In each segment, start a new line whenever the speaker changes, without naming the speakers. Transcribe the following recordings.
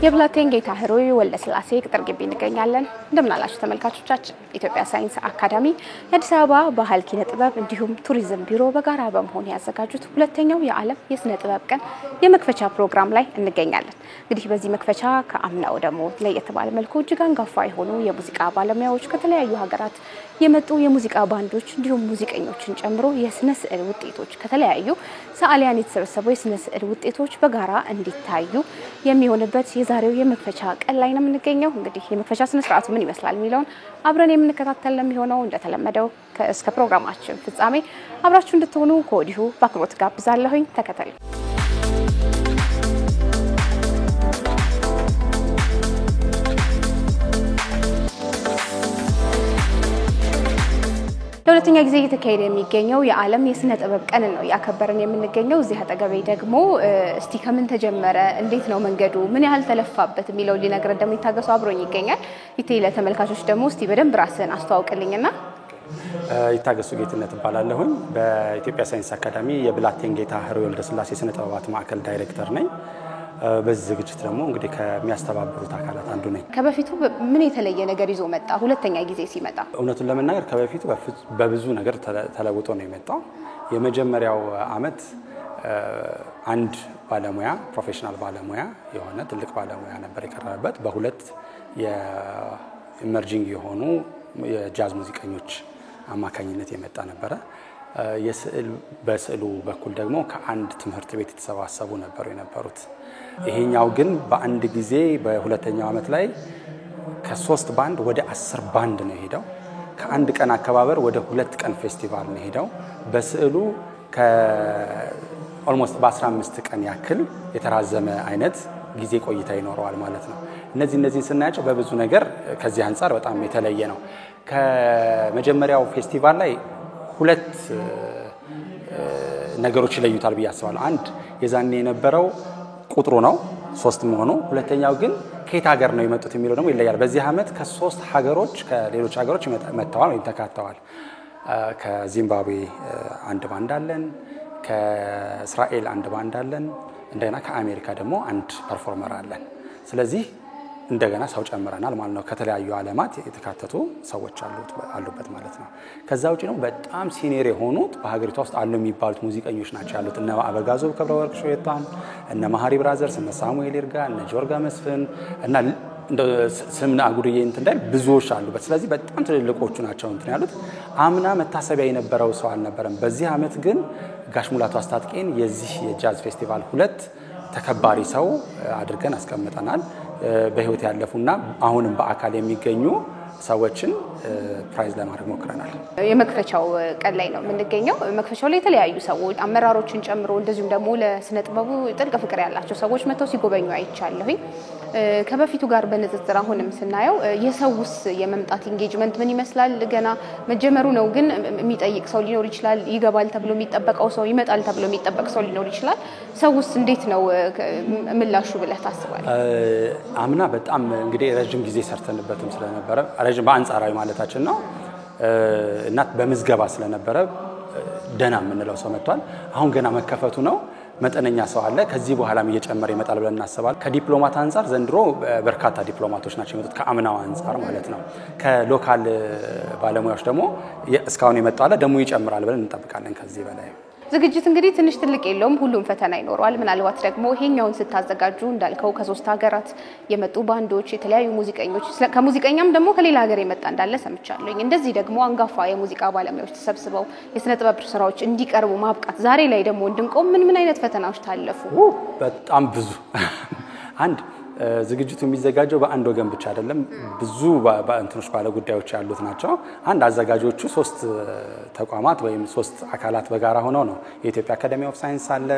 የብላቴን ጌታ ህሩይ ወልደስላሴ ቅጥር ግቢ እንገኛለን። እንደምን አላችሁ ተመልካቾቻችን? ኢትዮጵያ ሳይንስ አካዳሚ የአዲስ አበባ ባህል ኪነ ጥበብ እንዲሁም ቱሪዝም ቢሮ በጋራ በመሆን ያዘጋጁት ሁለተኛው የዓለም የስነ ጥበብ ቀን የመክፈቻ ፕሮግራም ላይ እንገኛለን። እንግዲህ በዚህ መክፈቻ ከአምናው ደግሞ ለየት ባለ መልኩ እጅግ አንጋፋ የሆኑ የሙዚቃ ባለሙያዎች ከተለያዩ ሀገራት የመጡ የሙዚቃ ባንዶች እንዲሁም ሙዚቀኞችን ጨምሮ የስነ ስዕል ውጤቶች ከተለያዩ ሰዓሊያን የተሰበሰቡ የስነ ስዕል ውጤቶች በጋራ እንዲታዩ የሚሆንበት የዛሬው የመክፈቻ ቀን ላይ ነው የምንገኘው። እንግዲህ የመክፈቻ ስነ ስርዓቱ ምን ይመስላል የሚለውን አብረን የምንከታተል ለሚሆነው እንደተለመደው እስከ ፕሮግራማችን ፍጻሜ አብራችሁ እንድትሆኑ ከወዲሁ በአክብሮት ጋብዛለሁኝ። ተከታተሉ። ለሁለተኛ ጊዜ እየተካሄደ የሚገኘው የዓለም የስነ ጥበብ ቀን ነው ያከበረን የምንገኘው። እዚህ አጠገቤ ደግሞ እስቲ ከምን ተጀመረ እንዴት ነው መንገዱ ምን ያህል ተለፋበት የሚለው ሊነግረን ደግሞ ይታገሱ አብሮኝ ይገኛል። ይቴ ለተመልካቾች ደግሞ እስቲ በደንብ ራስን አስተዋውቅልኝና።
ይታገሱ ጌትነት እባላለሁኝ። በኢትዮጵያ ሳይንስ አካዳሚ የብላቴን ጌታ ህሩይ ወልደስላሴ ስነ ጥበባት ማዕከል ዳይሬክተር ነኝ። በዚህ ዝግጅት ደግሞ እንግዲህ ከሚያስተባብሩት አካላት አንዱ ነኝ።
ከበፊቱ ምን የተለየ ነገር ይዞ መጣ ሁለተኛ ጊዜ ሲመጣ?
እውነቱን ለመናገር ከበፊቱ በብዙ ነገር ተለውጦ ነው የመጣው። የመጀመሪያው አመት አንድ ባለሙያ ፕሮፌሽናል ባለሙያ የሆነ ትልቅ ባለሙያ ነበር የቀረበበት በሁለት የኢመርጂንግ የሆኑ የጃዝ ሙዚቀኞች አማካኝነት የመጣ ነበረ። በስዕሉ በኩል ደግሞ ከአንድ ትምህርት ቤት የተሰባሰቡ የነበሩት። ይሄኛው ግን በአንድ ጊዜ በሁለተኛው አመት ላይ ከ3 ባንድ ወደ 10 ባንድ ነው ሄደው ከአንድ ቀን አከባበር ወደ 2 ቀን ፌስቲቫል ነው ሄደው በስዕሉ ኦልሞስት በ15 ቀን ያክል የተራዘመ አይነት ጊዜ ቆይታ ይኖረዋል ማለት ነው። እነዚህ ስናያቸው በብዙ ነገር ከዚህ አንፃር በጣም የተለየ ነው። ከመጀመሪያው ፌስቲቫል ላይ ሁለት ነገሮች ይለዩታል ብዬ አስባለሁ። አንድ የዛኔ የነበረው ቁጥሩ ነው 3 መሆኑ፣ ሁለተኛው ግን ከየት ሀገር ነው የመጡት የሚለው ደግሞ ይለያል። በዚህ አመት ከ3 ሀገሮች ከሌሎች ሀገሮች መጥተዋል ወይም ተካተዋል። ከዚምባብዌ አንድ ባንድ አለን፣ ከእስራኤል አንድ ባንድ አለን፣ እንደገና ከአሜሪካ ደግሞ አንድ ፐርፎርመር አለን። ስለዚህ እንደገና ሰው ጨምረናል ማለት ነው። ከተለያዩ ዓለማት የተካተቱ ሰዎች አሉበት ማለት ነው። ከዛ ውጪ ነው በጣም ሲኒየር የሆኑት በሀገሪቷ ውስጥ አሉ የሚባሉት ሙዚቀኞች ናቸው ያሉት። እነ አበጋዞ ከብረወርቅ ሾየታም፣ እነ ማሃሪ ብራዘርስ፣ እነ ሳሙኤል ይርጋ፣ እነ ጆርጋ መስፍን እና እንደ ስምና አጉድዬ እንዳል ብዙዎች አሉበት። ስለዚህ በጣም ትልልቆቹ ናቸው ያሉት። አምና መታሰቢያ የነበረው ሰው አልነበረም። በዚህ አመት ግን ጋሽ ሙላቱ አስታጥቄን የዚህ የጃዝ ፌስቲቫል 2 ተከባሪ ሰው አድርገን አስቀምጠናል። በህይወት ያለፉና አሁንም በአካል የሚገኙ ሰዎችን ፕራይዝ ለማድረግ ሞክረናል።
የመክፈቻው ቀን ላይ ነው የምንገኘው። መክፈቻው ላይ የተለያዩ ሰዎች አመራሮችን ጨምሮ እንደዚሁም ደግሞ ለስነ ጥበቡ ጥልቅ ፍቅር ያላቸው ሰዎች መተው ሲጎበኙ አይቻለሁኝ። ከበፊቱ ጋር በንጽጽር አሁንም ስናየው የሰውስ የመምጣት ኢንጌጅመንት ምን ይመስላል? ገና መጀመሩ ነው ግን የሚጠይቅ ሰው ሊኖር ይችላል። ይገባል ተብሎ የሚጠበቀው ሰው ይመጣል ተብሎ የሚጠበቅ ሰው ሊኖር ይችላል። ሰውስ እንዴት ነው ምላሹ ብለህ ታስባለህ?
አምና በጣም እንግዲህ ረጅም ጊዜ ሰርተንበትም ስለነበረ ረጅም በአንጻራዊ ማለታችን ነው እና በምዝገባ ስለነበረ ደና የምንለው ሰው መጥቷል። አሁን ገና መከፈቱ ነው። መጠነኛ ሰው አለ። ከዚህ በኋላም እየጨመረ ይመጣል ብለን እናስባለን። ከዲፕሎማት አንፃር ዘንድሮ በርካታ ዲፕሎማቶች ናቸው የመጡት ከአምናው አንፃር ማለት ነው። ከሎካል ባለሙያዎች ደግሞ እስካሁን የመጣው አለ ደግሞ ይጨምራል ብለን እንጠብቃለን ከዚህ በላይ።
ዝግጅት እንግዲህ ትንሽ ትልቅ የለውም፣ ሁሉም ፈተና ይኖረዋል። ምናልባት ደግሞ ይሄኛውን ስታዘጋጁ እንዳልከው ከ3 ሀገራት የመጡ ባንዶች የተለያዩ ሙዚቀኞች ከሙዚቀኛም ደግሞ ከሌላ ሀገር የመጣ እንዳለ ሰምቻለሁ። እንደዚህ ደግሞ አንጋፋ የሙዚቃ ባለሙያዎች ተሰብስበው የስነ ጥበብ ስራዎች እንዲቀርቡ ማብቃት ዛሬ ላይ ደግሞ እንድንቆም ምን አይነት ፈተናዎች ታለፉ?
በጣም ብዙ አንድ ዝግጅቱ የሚዘጋጀው በአንድ ወገን ብቻ አይደለም። ብዙ እንትኖች ባለ ጉዳዮች ያሉት ናቸው። አንድ አዘጋጆቹ 3 ተቋማት ወይም 3 አካላት በጋራ ሆነው ነው። የኢትዮጵያ አካዳሚ ኦፍ ሳይንስ አለ፣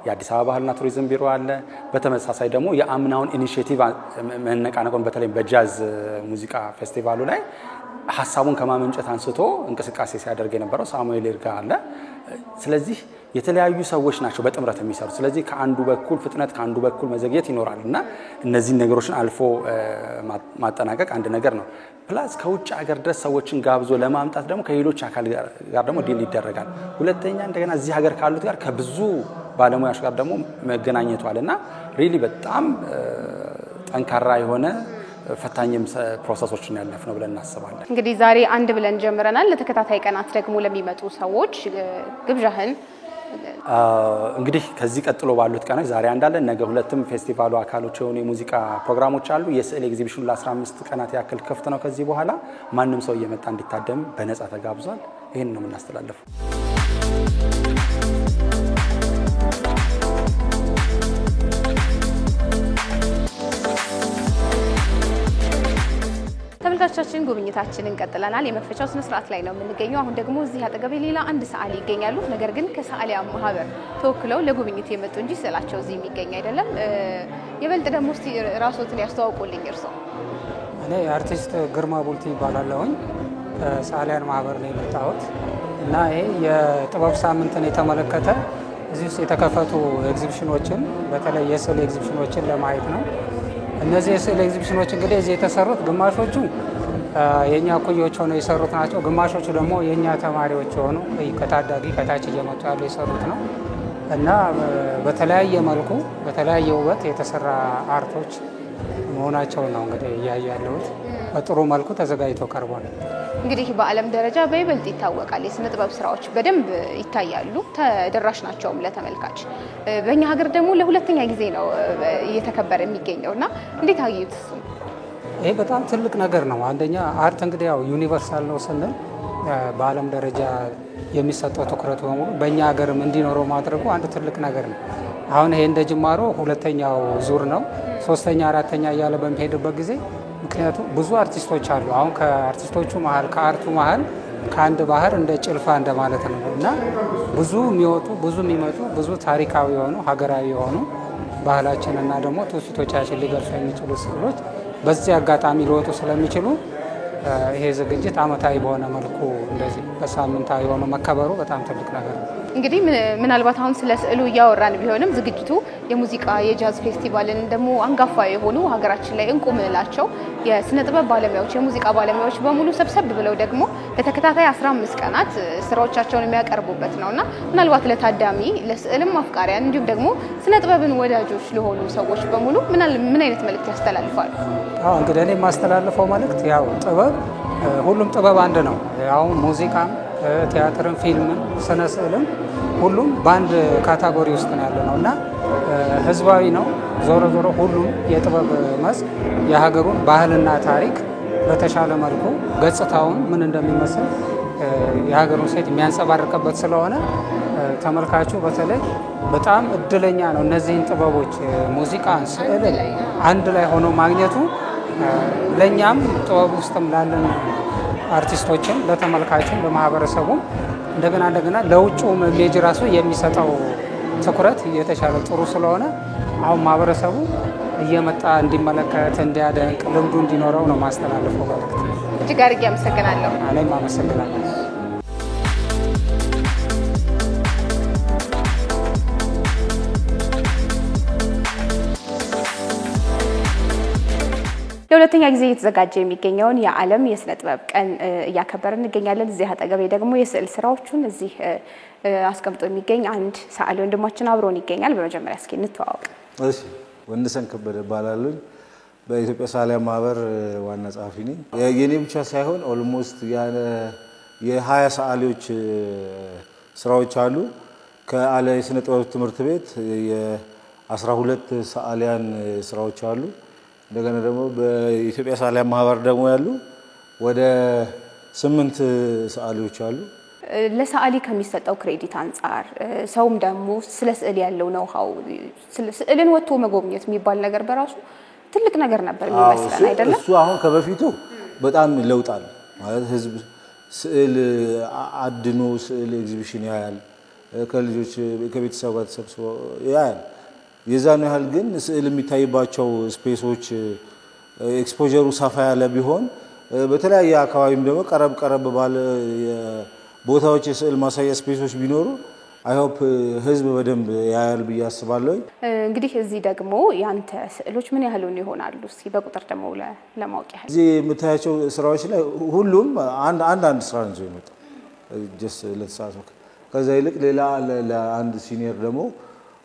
የአዲስ አበባ ባህልና ቱሪዝም ቢሮ አለ። በተመሳሳይ ደግሞ የአምናውን ኢኒሺዬቲቭ መነቃነቁን በተለይ በጃዝ ሙዚቃ ፌስቲቫሉ ላይ ሐሳቡን ከማመንጨት አንስቶ እንቅስቃሴ ሲያደርግ የነበረው ሳሙኤል ይርጋ አለ። ስለዚህ የተለያዩ ሰዎች ናቸው በጥምረት የሚሰሩ። ስለዚህ ከአንዱ በኩል ፍጥነት ከአንዱ በኩል መዘግየት ይኖራልና እነዚህ ነገሮችን አልፎ ማጠናቀቅ አንድ ነገር ነው። ፕላስ ከውጭ ሀገር ድረስ ሰዎችን ጋብዞ ለማምጣት ደግሞ ከሌሎች አካል ጋር ደግሞ ዲል ይደረጋል። ሁለተኛ እንደገና እዚህ ሀገር ካሉት ጋር ከብዙ ባለሙያዎች ጋር ደግሞ መገናኘቱ አለና ሪሊ በጣም ጠንካራ የሆነ ፈታኝም ፕሮሰሶችን ያለፍነው ብለን እናስባለን።
እንግዲህ ዛሬ አንድ ብለን ጀምረናል። ለተከታታይ ቀናት ደግሞ ለሚመጡ ሰዎች ግብዣህን
እንግዲህ ከዚህ ቀጥሎ ባሉት ቀናት ዛሬ አንድ አለን፣ ነገ ሁለትም ፌስቲቫሉ አካሎች የሆኑ የሙዚቃ ፕሮግራሞች አሉ። የስዕል ኤግዚቢሽኑ ለ15 ቀናት ያክል ክፍት ነው። ከዚህ በኋላ ማንም ሰው እየመጣ እንዲታደም በነጻ ተጋብዟል። ይሄን ነው የምናስተላልፈው። ተመልካቾቻችን ጉብኝታችንን ቀጥለናል። የመክፈቻው ስነ ስርዓት ላይ ነው የምንገኘው። አሁን ደግሞ እዚህ አጠገቤ ሌላ አንድ ሰዓሊ ይገኛሉ። ነገር ግን ከሰዓሊያን ማህበር ተወክለው ለጉብኝት የመጡ እንጂ ስዕላቸው እዚህ የሚገኝ አይደለም። የበልጥ ደግሞ እስቲ ራስዎትን ያስተዋውቁልኝ። እርሶ?
እኔ አርቲስት ግርማ ቡልቲ ይባላለሁኝ። ሰዓሊያን ማህበር ነው የመጣሁት እና ይሄ የጥበብ ሳምንትን የተመለከተ እዚህ ውስጥ የተከፈቱ ኤግዚቢሽኖችን በተለይ የስዕል ኤግዚቢሽኖችን ለማየት ነው። እነዚህ የስዕል ኤግዚቢሽኖች እንግዲህ እዚህ የተሰሩት ግማሾቹ የኛ ኩዮች ሆነው የሰሩት ናቸው። ግማሾቹ ደግሞ የኛ ተማሪዎች ሆኑ ከታዳጊ ከታች እየመጡ ያሉ የሰሩት ነው እና በተለያየ መልኩ በተለያየ ውበት የተሰራ አርቶች መሆናቸው ነው እንግዲህ እያያለሁት። በጥሩ መልኩ ተዘጋጅተው ቀርቧል።
እንግዲህ በዓለም ደረጃ በይበልጥ ይታወቃል። የስነ ጥበብ ስራዎች በደንብ ይታያሉ፣ ተደራሽ ናቸውም ለተመልካች። በእኛ ሀገር ደግሞ ለሁለተኛ ጊዜ ነው እየተከበረ የሚገኘውና እንዴት አዩት?
ይሄ በጣም ትልቅ ነገር ነው። አንደኛ አርት እንግዲህ ያው ዩኒቨርሳል ነው ስንል በዓለም ደረጃ የሚሰጠው ትኩረት በሙሉ በእኛ ሀገርም እንዲኖረው ማድረጉ አንድ ትልቅ ነገር ነው። አሁን ይሄ እንደ ጅማሮ ሁለተኛው ዙር ነው። ሶስተኛ አራተኛ እያለ በሚሄድበት ጊዜ ምክንያቱም ብዙ አርቲስቶች አሉ። አሁን ከአርቲስቶቹ መሀል ከአርቱ መሀል ከአንድ ባህር እንደ ጭልፋ እንደማለት ነው እና ብዙ የሚወጡ ብዙ የሚመጡ ብዙ ታሪካዊ የሆኑ ሀገራዊ የሆኑ ባህላችን እና ደግሞ ትውፊቶቻችን ሊገልጹ የሚችሉ ስዕሎች በዚህ አጋጣሚ ሊወጡ ስለሚችሉ ይሄ ዝግጅት አመታዊ በሆነ መልኩ እንደዚህ በሳምንታዊ ሆኖ መከበሩ በጣም ትልቅ ነገር ነው።
እንግዲህ ምናልባት አሁን ስለ ስዕሉ እያወራን ቢሆንም ዝግጅቱ የሙዚቃ የጃዝ ፌስቲቫልን ደግሞ አንጋፋ የሆኑ ሀገራችን ላይ እንቁ ምንላቸው የስነ ጥበብ ባለሙያዎች የሙዚቃ ባለሙያዎች በሙሉ ሰብሰብ ብለው ደግሞ ለተከታታይ 15 ቀናት ስራዎቻቸውን የሚያቀርቡበት ነውና ምናልባት ለታዳሚ ለስዕልም አፍቃሪያን እንዲሁም ደግሞ ስነ ጥበብን ወዳጆች ለሆኑ ሰዎች በሙሉ ምን አይነት መልእክት ያስተላልፋሉ?
እንግዲህ እኔ የማስተላልፈው መልእክት ያው ጥበብ ሁሉም ጥበብ አንድ ነው። ያው ሙዚቃም ቲያትርም ፊልምም ስነ ስዕልም ሁሉም በአንድ ካታጎሪ ውስጥ ነው ያለው እና ህዝባዊ ነው። ዞሮ ዞሮ ሁሉም የጥበብ መስክ የሀገሩን ባህልና ታሪክ በተሻለ መልኩ ገጽታውን ምን እንደሚመስል የሀገሩን ሴት የሚያንጸባርቅበት ስለሆነ ተመልካቹ በተለይ በጣም እድለኛ ነው። እነዚህን ጥበቦች ሙዚቃን፣ ስዕልን አንድ ላይ ሆኖ ማግኘቱ ለኛም ጥበብ ውስጥም ላለን አርቲስቶችን ለተመልካቹም ለማህበረሰቡም እንደገና ለውጭውም ኢሜጅ ራሱ የሚሰጠው ትኩረት የተሻለ ጥሩ ስለሆነ አሁን ማህበረሰቡ እየመጣ እንዲመለከት እንዲያደንቅ ልምዱ እንዲኖረው ነው ማስተላለፈው መልእክት።
እጅግ አድርጌ አመሰግናለሁ።
እኔም አመሰግናለሁ።
ለሁለተኛ ጊዜ እየተዘጋጀ የሚገኘውን የዓለም የስነ ጥበብ ቀን እያከበርን እንገኛለን። እዚህ አጠገቤ ደግሞ የስዕል ስራዎቹን እዚህ አስቀምጦ የሚገኝ አንድ ሰዓሊ ወንድማችን አብሮን ይገኛል። በመጀመሪያ እስኪ እንተዋወቅ።
እሺ፣ ወንድሰን ከበደ እባላለሁ። በኢትዮጵያ ሰዓሊያን ማህበር ዋና ጸሐፊ ነኝ። የኔ ብቻ ሳይሆን ኦልሞስት የ20 ሰዓሊዎች ስራዎች አሉ። ከአለ የስነ ጥበብ ትምህርት ቤት የ12 ሰዓሊያን ስራዎች አሉ። እንደገና ደግሞ በኢትዮጵያ ሰዓሊያን ማህበር ደግሞ ያሉ ወደ 8 ሰዓሊዎች አሉ።
ለሰዓሊ ከሚሰጠው ክሬዲት አንፃር ሰውም ደግሞ ስለ ስዕል ያለው ነው ሀው ስዕልን ወጥቶ መጎብኘት የሚባል ነገር በራሱ ትልቅ ነገር ነበር የሚመስለን አይደለም?
እሱ አሁን ከበፊቱ በጣም ይለውጣል ማለት ህዝብ ስዕል አድኖ ስዕል ኤግዚቢሽን ያያል፣ ከልጆች ከቤተሰብ ጋር ተሰብስቦ ያያል። የዛን ያህል ግን ስዕል የሚታይባቸው ስፔሶች ኤክስፖዠሩ ሰፋ ያለ ቢሆን በተለያየ አካባቢም ደግሞ ቀረብ ባለ ቦታዎች የስዕል ማሳያ ስፔሶች ቢኖሩ አይ ሆፕ ህዝብ በደንብ ያያል ብዬ አስባለሁ።
እንግዲህ እዚህ ደግሞ ያንተ ስዕሎች ምን ያህሉን ይሆናሉ? እስኪ በቁጥር ደግሞ ለማወቅ ያህል
እዚህ የምታያቸው ስራዎች ላይ ሁሉም አንድ ስራ ነው የሚመጣው ጀስት ለተሳተፉ። ከዛ ይልቅ ሌላ ለአንድ ሲኒየር ደግሞ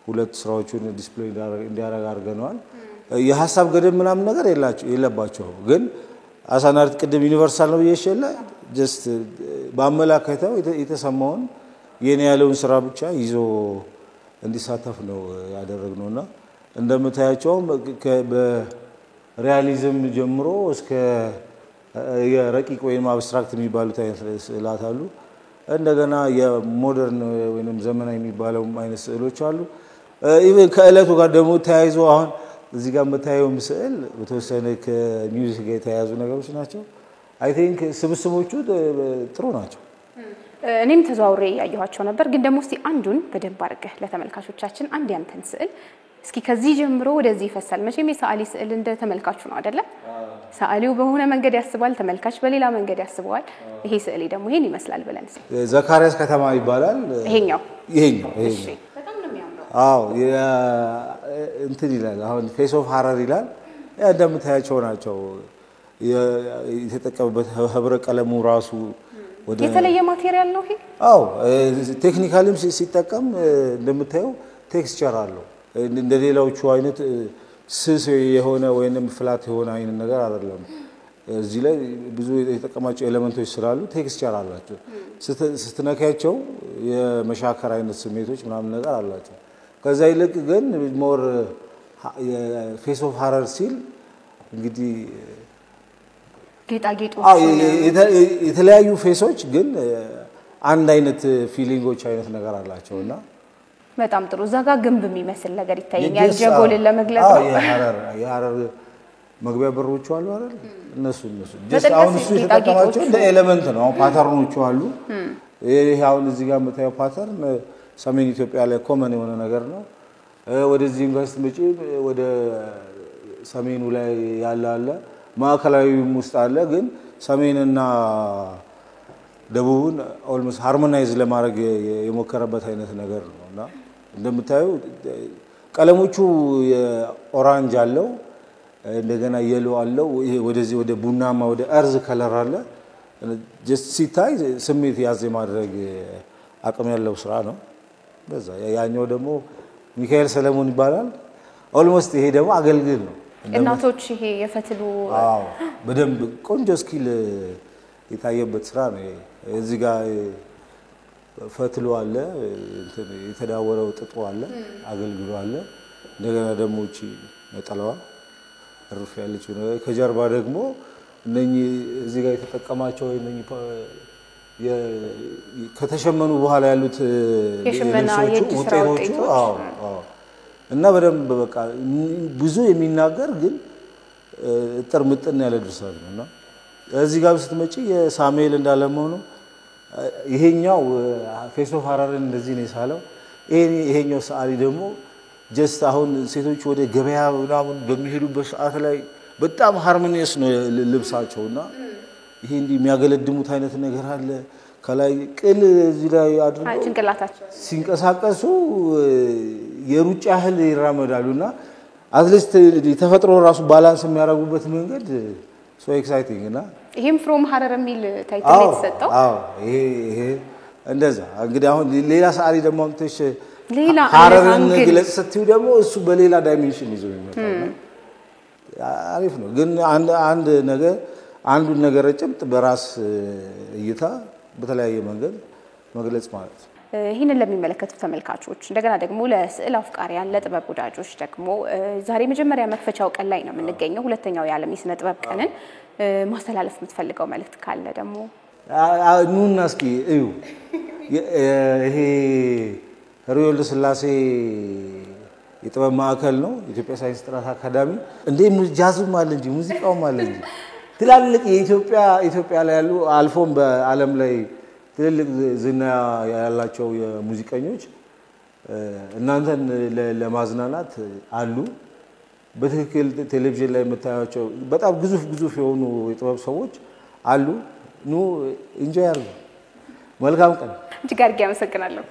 2 ስራዎችን ዲስፕሌይ እንዲያደርግ አድርገናል። የሐሳብ ገደብ ምናምን ነገር የለባቸው ግን አሳናርት ቅድም ዩኒቨርሳል ነው ይሽለ just ባመላከተው የተሰማውን የኔ ያለውን ስራ ብቻ ይዞ እንዲሳተፍ ነው ያደረግነውና እንደምታያቸው በሪያሊዝም ጀምሮ እስከ የረቂቅ ወይም አብስትራክት የሚባሉት ስዕላት አሉ እንደገና የሞደርን ወይንም ዘመናዊ የሚባለው አይነት ስዕሎች አሉ ኢቭን ከእለቱ ጋር ደግሞ ተያይዞ አሁን እዚህ ጋር መታየው ምስል በተወሰነ ከሚውዚክ ጋር የተያያዙ ነገሮች ናቸው አይ ቲንክ ስብስቦቹ ጥሩ ናቸው
እኔም ተዛውሬ ያያያቸው ነበር ግን ደግሞ እስቲ አንዱን በደንብ አድርገህ ለተመልካቾቻችን አንድ ያንተን ስዕል እስኪ ከዚህ ጀምሮ ወደዚህ ይፈሳል መቼም የሰዓሊ ስዕል እንደ ተመልካቹ ነው አይደለ ሰዓሊው በሆነ መንገድ ያስባል ተመልካች በሌላ መንገድ ያስባል ይሄ ስዕል ደግሞ ይሄን ይመስላል ብለን
ዘካሪያስ ከተማ ይባላል
ይሄኛው
እሺ በጣም ነው የሚያምረው አዎ እንትን ይላል አሁን ፌስ ኦፍ ሃረር ይላል እንደምታያቸው ናቸው የተጠቀመበት ህብረ ቀለሙ ራሱ
ወደ የተለየ ማቴሪያል ነው ይሄ
አዎ ቴክኒካሊም ሲጠቀም እንደምታየው ቴክስቸር አለው እንደሌላዎቹ አይነት ስስ የሆነ ወይንም ፍላት የሆነ አይነት ነገር አይደለም እዚህ ላይ ብዙ የተጠቀማቸው ኤሌመንቶች ስላሉ ቴክስቸር አላቸው ስትነካቸው የመሻከር አይነት ስሜቶች ምናምን ነገር አላቸው ከዛ ይልቅ ግን ሞር የፌስ ኦፍ ሃረር ሲል እንግዲህ
ጌጣጌጦች
የተለያዩ ፌሶች ግን አንድ አይነት ፊሊንጎች አይነት ነገር አላቸውና
በጣም ጥሩ ዘጋ ግንብ የሚመስል ነገር ይታየኛል ጀጎልን ለመግለጽ ነው
የሃረር መግቢያ በሮቹ አሉ አይደል እነሱ just አሁን እሱ የተጠቀማቸው እንደ ኤሌመንት ነው ፓተርኖቹ አሉ ይሄ አሁን እዚህ ጋር መታየው ፓተርን ሰሜን ኢትዮጵያ ላይ ኮመን የሆነ ነገር ነው ወደዚህ ኢንቨስት መጪ ወደ ሰሜኑ ላይ ያለ ማዕከላዊም ውስጥ አለ ግን ሰሜንና ደቡብን ኦልሞስት ሃርሞናይዝ ለማድረግ የሞከረበት አይነት ነገር ነውና እንደምታዩ ቀለሞቹ የኦራንጅ አለው እንደገና የሎ አለው ይሄ ወደዚህ ወደ ቡናማ ወደ አርዝ ከለር አለ just ሲታይ ስሜት ያዝ ማድረግ አቅም ያለው ስራ ነው በዛ ያኛው ደግሞ ሚካኤል ሰለሞን ይባላል ኦልሞስት ይሄ ደግሞ አገልግል ነው
እናቶች ይሄ የፈትሉ
አዎ በደንብ ቆንጆ ስኪል የታየበት ስራ ነው እዚህ ጋር ፈትሉ አለ እንትን የተዳወረው ጥጡ አለ አገልግሎ አለ እንደገና ደግሞ እቺ ነጠላዋ ርፍ ያለችው ነው ከጀርባ ደግሞ እነኚህ እዚህ ጋር የተጠቀማቸው እነኚህ ከተሸመኑ በኋላ ያሉት ውጤቶቹ አዎ እና በደንብ በቃ ብዙ የሚናገር ግን ጥርምጥና ያለ ድርሰት ነውና እዚህ ጋር ስትመጪ የሳሙኤል እንዳለመው ነው ይሄኛው ፌስ ኦፍ ሃረርን እንደዚህ ነው ሳለው ይሄኛው ሰዓሊ ደግሞ just አሁን ሴቶች ወደ ገበያ ምናምን በሚሄዱበት ሰዓት ላይ በጣም ሃርሞኒየስ ነው ልብሳቸውና ይሄ እንዲህ የሚያገለድሙት አይነት ነገር አለ ከላይ ቅል እዚህ ላይ አድርገው
ጭንቅላታቸው
ሲንቀሳቀሱ የሩጫ ያህል ይራመዳሉና አትሊስት ተፈጥሮ ራሱ ባላንስ የሚያደርጉበት መንገድ ሶ ኤክሳይቲንግ እና
ይሄም ፍሮም ሃረር የሚል ታይትል የተሰጠው
አዎ ይሄ እንደዛ እንግዲህ አሁን ሌላ ሰዓሊ ደግሞ አንተሽ
ሌላ
ሃረርን ግለጽ ስትዩ ደግሞ እሱ በሌላ ዳይሜንሽን ይዞ ይመጣል አሪፍ ነው ግን አንድ ነገር ጭምጥ በራስ እይታ በተለያየ መንገድ መግለጽ ማለት
ይሄንን ለሚመለከቱ ተመልካቾች እንደገና ደግሞ ለስዕል አፍቃሪያን ለጥበብ ወዳጆች ደግሞ ዛሬ መጀመሪያ መክፈቻው ቀን ላይ ነው የምንገኘው ሁለተኛው የዓለም የስነ ጥበብ ቀንን ማስተላለፍ የምትፈልገው መልእክት ካለ ደግሞ
ኑና እስኪ እዩ ይሄ ሪዮል ስላሴ የጥበብ ማዕከል ነው ኢትዮጵያ ሳይንስ ጥናት አካዳሚ እንደ ጃዝም አለ እንጂ ሙዚቃውም አለ እንጂ ትላልቅ ኢትዮጵያ ላይ ያሉ አልፎም በዓለም ላይ ትልልቅ ዝና ያላቸው የሙዚቀኞች እናንተን ለማዝናናት አሉ በትክክል ቴሌቪዥን ላይ የምታያቸው በጣም ግዙፍ የሆኑ የጥበብ ሰዎች አሉ ኑ ኢንጆይ አድርጉ መልካም ቀን
እጅግ አድርጌ አመሰግናለሁ